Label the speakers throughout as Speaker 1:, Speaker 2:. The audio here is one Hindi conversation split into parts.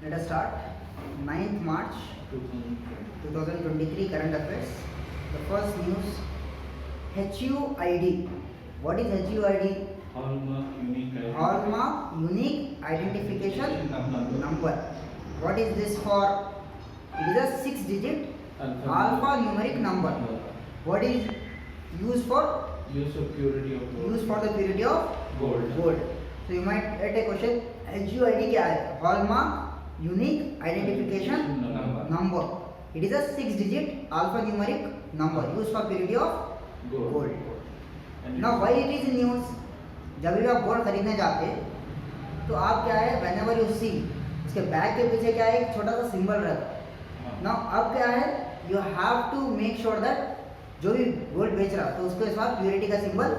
Speaker 1: Let us start. 9th March 2023 current affairs. The first news, HUID. What is HUID? Hallmark Unique Identification Number. What is this for? It is a 6-digit alphanumeric number. What is used for?
Speaker 2: Use of purity of gold.
Speaker 1: Used for the purity of
Speaker 2: Gold.
Speaker 1: So you might get a question, HUID क्या है? Hallmark Unique Identification Number. It is a 6-digit alphanumeric number used for purity of gold. Now why it is in news? जब भी आप गोल्ड खरीदने जाते हैं तो आप क्या है, whenever you see, उसके बैग के पीछे क्या है, एक छोटा सा सिंबल रहता है. Now अब क्या है, you have to make sure that जो भी गोल्ड बेच रहा है तो उसके साथ प्योरिटी का सिंबल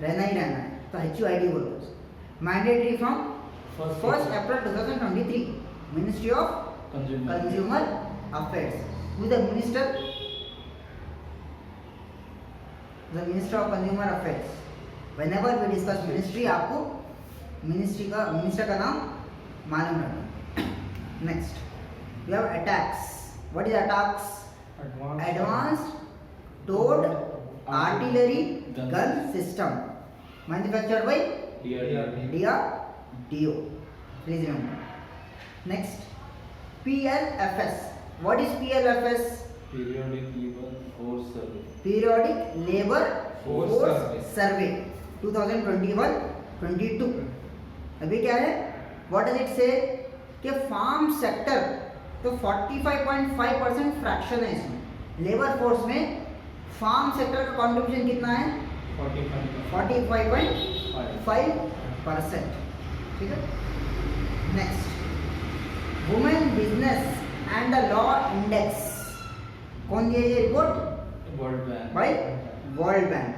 Speaker 1: रहना ही रहना है. तो HUID बोलो. Mandatory from 1st April 2023. Ministry of Consumer Affairs. Who is the minister? The Minister of Consumer Affairs. Whenever we discuss ministry, आपको मिनिस्टर का नाम मालूम रखना. Next, we have attacks. What is attacks? Advanced towed artillery gun system manufactured by DRDO. Please remember. Next, PLFS. What is PLFS?
Speaker 2: Periodic Labor Force Survey.
Speaker 1: Periodic Labor Force Survey 2021-22. अभी क्या है? What does it say? कि फार्म सेक्टर तो 45.5% फ्रैक्शन है इसमें. लेबर फोर्स में फार्म सेक्टर का कंट्रीब्यूशन कितना है? 45.5%. ठीक है. Next, women business and the law index. कौन दिया ये रिपोर्ट?
Speaker 2: World Bank.
Speaker 1: By World Bank.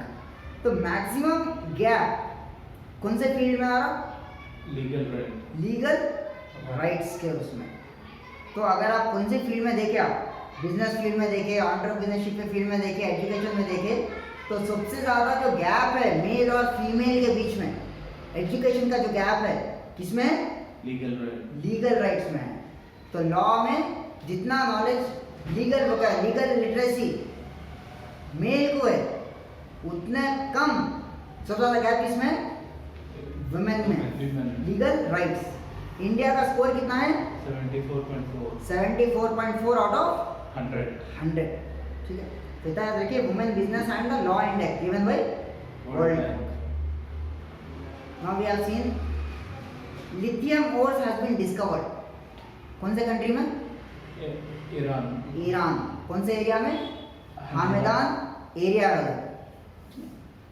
Speaker 1: तो मैक्सिमम गैप कौन से फील्ड में आ रहा? लीगल राइट्स के उसमें. तो अगर आप कौन से फील्ड में देखें, आप बिजनेस फील्ड में देखें, एंटरप्रेन्योरशिप के फील्ड में देखें, एजुकेशन में देखें, तो सबसे ज़्यादा जो गैप है मेल और फीमेल के बीच में, एजुकेशन का जो गैप है किसमें? लीगल राइट्स में है. तो लॉ में जितना नॉलेज लीगल लिटरेसी मेल को है उतना कम सबसे ज़्यादा गैप इसमें वुमेन में. Legal rights. इंडिया का स्कोर कितना है? 74.4 आउट ऑफ 100. ठीक है. तो इतना याद रखिए, women business and the law index given by World Bank. Now we have seen lithium ores has been discovered. कौन से कंट्री में? ईरान. कौन से एरिया में? हामेदान एरिया है.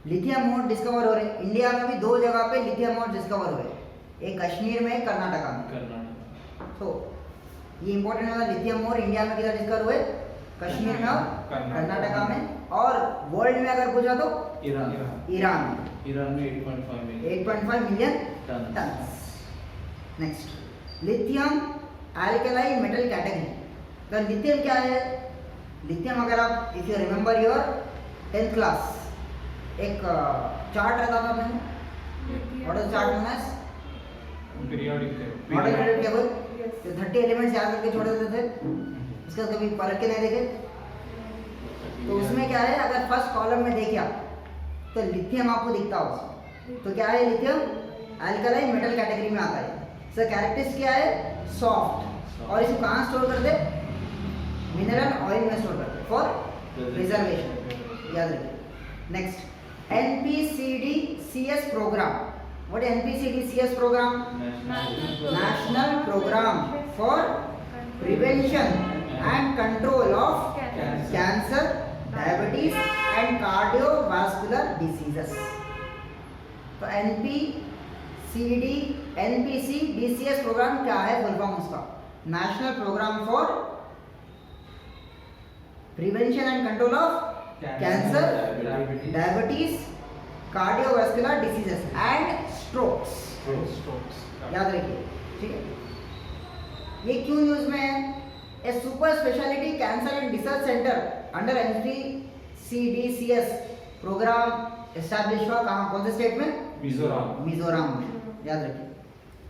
Speaker 1: लिथियम ओर डिस्कवर हो रहे. इंडिया में भी 2 जगह पे लिथियम ओर डिस्कवर हुए, एक कश्मीर में, एक कर्नाटका में. तो ये इंपॉर्टेंट है. लिथियम ओर इंडिया में किधर डिस्कवर हुए? कश्मीर में और कर्नाटका में. और वर्ल्ड में अगर पूछा तो ईरान में 8.5 million ton. Next, lithium alkaline metal category. तो लिथियम क्या है? लिथियम अगर आप if you remember your 10th class, एक चार्ट रहता था अपने. What is chart known as?
Speaker 2: Periodic
Speaker 1: table. जो 30 एलिमेंट्स याद करके छोड़ देते थे, उसका कभी पलट के नहीं देखे. तो उसमें क्या है, अगर फर्स्ट कॉलम में देखिए आप तो लिथियम आपको दिखता हो उसमें. तो क्या है? लिथियम एल्कलाइन मेटल कैटेगरी में आता है. इसका कैरेक्टरिस्टिक क्या है? सॉफ्ट. और इसको कहाँ स्टोर कर दे? मिनरल ऑयल में स्टोर कर दे फॉर प्रिजर्वेशन. याद रखिए. Next, NPCD-CS programme. What is NPCD-CS programme? National programme for prevention and control of cancer, diabetes and cardiovascular diseases. तो NPCD-CS प्रोग्राम क्या है? फुल फॉर्म उसका national programme for prevention and control of cancer, diabetes, cardiovascular diseases and strokes. याद रखिए. ठीक है. ये क्यों न्यूज में है? A super speciality cancer and research centre under NPCD-CS programme establish हुआ. कहाँ? कौन से स्टेट में? मिजोरम में. याद रखिए.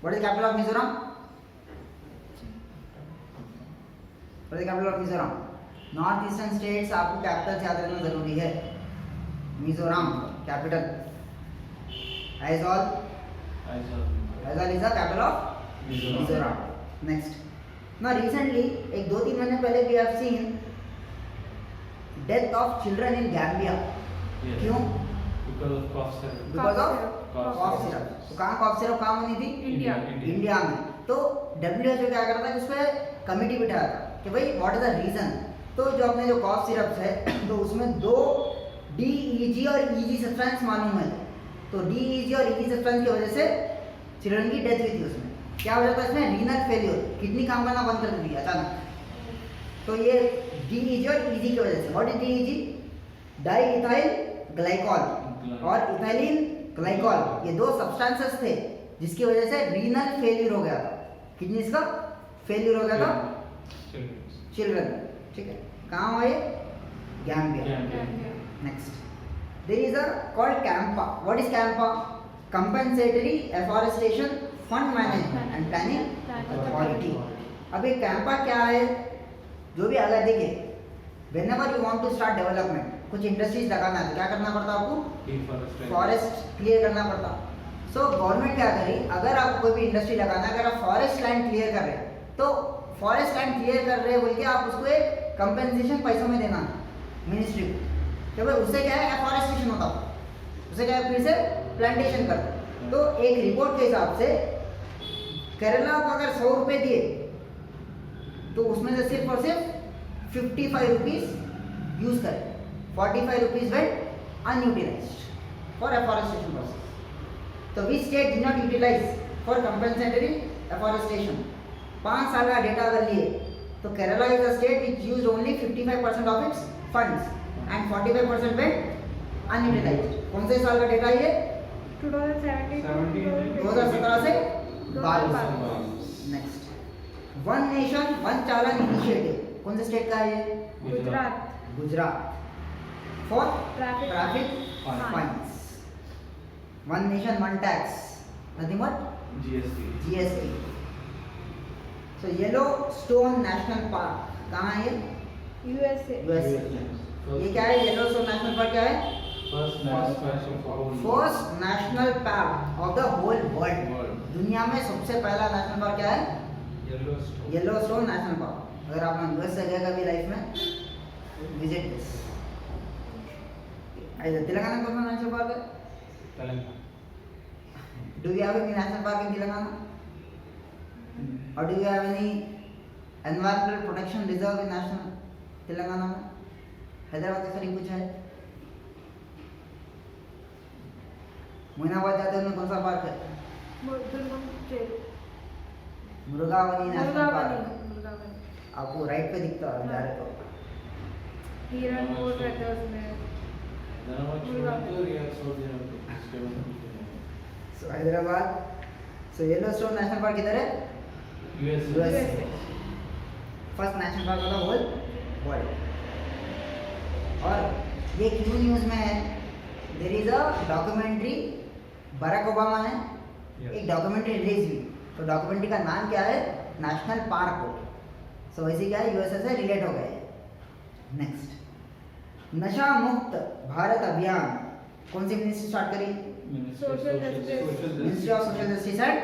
Speaker 1: What is capital of Mizoram? What is the capital of Mizoram? North eastern states आपको कैपिटल याद रखना जरूरी है। Mizoram capital Aizawl is the capital of Mizoram. Next, now recently एक 2-3 महीने पहले we have seen death of children in Gambia। क्यों?
Speaker 2: Because of cough syrup.
Speaker 1: Because of
Speaker 2: Cough
Speaker 1: cough
Speaker 2: syrup.
Speaker 1: Syrup. तो कहाँ कॉफ सिरप कहाँ बनी थी?
Speaker 3: इंडिया।
Speaker 1: इंडिया में। तो WHO क्या करता है, उस पर कमेटी बिठाया था कि भाई व्हाट इज द रीजन। तो जो अपने जो कॉफ सिरप्स है तो उसमें 2 DEG और EG सब्सटेंस मालूम है। तो DEG और EG सब्सटेंस की वजह से चिल्ड्रन की डेथ हुई थी। उसमें क्या हो जाता है, इसमें रीनल फेलियर, किडनी काम करना बंद कर दी अचानक। तो ये DEG और EG की वजह से। What is DEG? Di ethyl glycol और इथाइलिन ग्लाइकॉल, ये 2 सब्सटेंसेस थे जिसकी वजह से रीनल फेलियर हो गया था, किडनीज का फेलियर हो गया था चिल्ड्रन। ठीक है, कहाँ हुआ ये? Gambia. Next, there is a called CAMPA. What is CAMPA? Compensatory afforestation fund management and planning authority. अब ये कैंपा क्या है? जो भी अगर देखिए, whenever you want to start development, कुछ इंडस्ट्रीज लगाना है तो क्या करना पड़ता है आपको? फॉरेस्ट क्लियर करना पड़ता। सो गवर्नमेंट क्या करी, अगर आप कोई भी इंडस्ट्री लगाना है, अगर आप फॉरेस्ट लैंड क्लियर कर रहे हैं तो फॉरेस्ट लैंड क्लियर कर रहे हैं बोल के आप उसको एक कंपेंसेशन पैसों में देना मिनिस्ट्री को, कि भाई उससे क्या है, एफॉरेस्टेशन होता है, उससे क्या है, फिर से प्लांटेशन करते। तो एक रिपोर्ट के हिसाब से केरला को अगर 100 रुपये दिए तो उसमें से सिर्फ और सिर्फ 55 रुपीज यूज करें, 45 rupees went unutilised for afforestation process. तो we state did not utilise for compensatory afforestation. 5 साल का डेटा अगर लिए तो Kerala is a state which used only 55% of its funds and 45% went unutilised. कौन से साल का डेटा ये? 2017 से 22। Next, one nation one challan initiative कौन से स्टेट का है ये? Gujarat. For traffic fines. One nation one tax, nothing but GST। So Yellowstone national park कहाँ है ये?
Speaker 3: USA।
Speaker 1: ये क्या है? येलो स्टोन नेशनल पार्क क्या है? First national park of the whole world. दुनिया में सबसे पहला नेशनल पार्क क्या है? Yellowstone national park. अगर आप यूएस से गए कभी लाइफ में, विजिट दिस। तेलंगाना कौन सा नेशनल पार्क है? Do you have any national park in Telangana? और do you have any environmental protection reserve in national Telangana में? हैदराबाद के करीब कुछ है? मोइनाबाद जाते हैं, कौन सा पार्क है? मुर्गावनी नेशनल पार्क। आपको राइट पे दिखता है जा रहे तो।
Speaker 3: हिरन बोल रहते हैं उसमें।
Speaker 1: So Hyderabad. So Yellowstone national park किधर है? USA। First national park of the whole world. और ये क्यों न्यूज़ में है? There is a documentary, Barack Obama है, एक डॉक्यूमेंट्री रिलीज हुई। तो डॉक्यूमेंट्री का नाम क्या है? National park. सो वैसे क्या है, यूएसए से रिलेट हो गए। नेक्स्ट, नशा मुक्त भारत अभियान कौन सी मिनिस्ट्री स्टार्ट करी?
Speaker 3: Social justice.
Speaker 1: Ministry of social justice and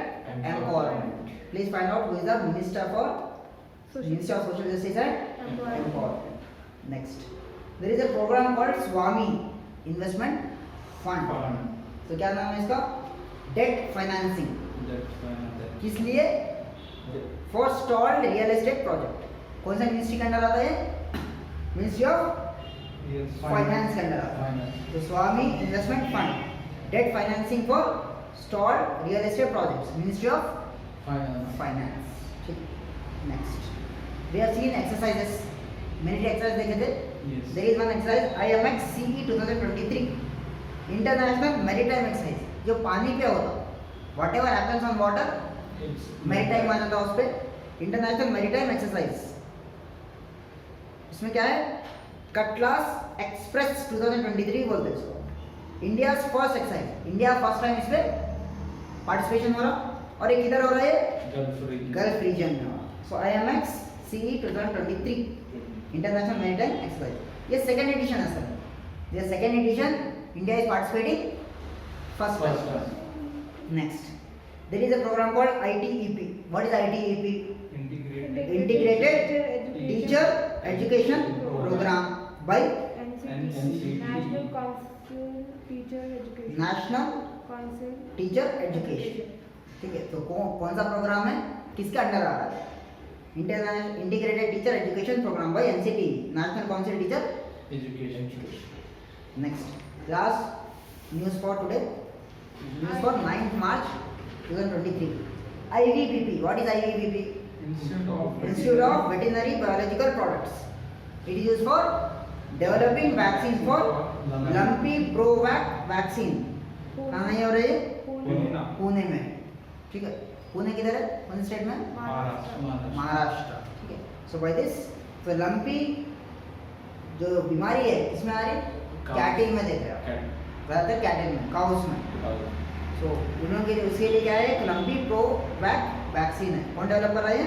Speaker 1: empowerment. Please find out who is the minister for ministry of social justice and empowerment. Next, there is a programme called स्वामी इन्वेस्टमेंट फंड। तो क्या नाम है इसका? Debt financing. किस लिए? For stalled real estate project. कौन सा मिनिस्ट्री के अंडर आता है? मिनिस्ट्री ऑफ फाइनेंस के अंडर आता है। तो स्वामी investment fund, debt financing for stalled real estate projects, ministry of finance. ठीक, next, we have seen exercises, many exercise देखे थे। There is one exercise IMX CE 2023 international maritime exercise, जो पानी पे होता, whatever happens on water maritime माना था उस पर। इंटरनेशनल मैरीटाइम एक्सरसाइज, इसमें क्या है? कटलास एक्सप्रेस 2023 बोलते हैं इसको। India first exercise, India first time इसमें पार्टिसिपेशन हो रहा। और ये किधर हो रहा है? गल्फ रीजन में हो रहा। सो IMX CE 2023 international maritime exercise. ये सेकंड एडिशन है सर. ये second edition India is participating first time. Next there is a program called ITEP. What is ITEP? Integrated Teacher Education Program by
Speaker 3: NCT, National Council Teacher Education.
Speaker 1: National
Speaker 3: Council
Speaker 1: teacher education. ठीक है, तो कौन सा प्रोग्राम है, किसके अंडर आ रहा है? Integrated teacher education programme by NCT, national council teacher
Speaker 2: Education.
Speaker 1: Next last news for today, news for 9th March 2023. IVBP. What is IVBP? Institute of Veterinary Biological Products. It is used for developing vaccines for lumpy provac vaccine. कहाँ है और ये पुणे में. ठीक है, पुणे किधर है, कौन स्टेट में? महाराष्ट्र. ठीक है, सो बाय दिस तो लंपी जो बीमारी है इसमें आ रही है कैटिल में देख रहे हो, ज़्यादातर कैटिल में, काउस में. सो उन्होंने के उसके लिए क्या है, लंपी प्रोवैक वैक्सीन है. कौन डेवलप कर रहा है?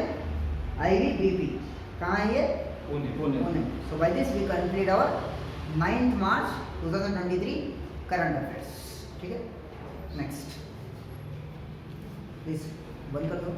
Speaker 1: IVBP. कहाँ है ये? Pune. So by this we complete our 9th March 2023 current affairs. ठीक है, नेक्स्ट प्लीज बंद कर दो.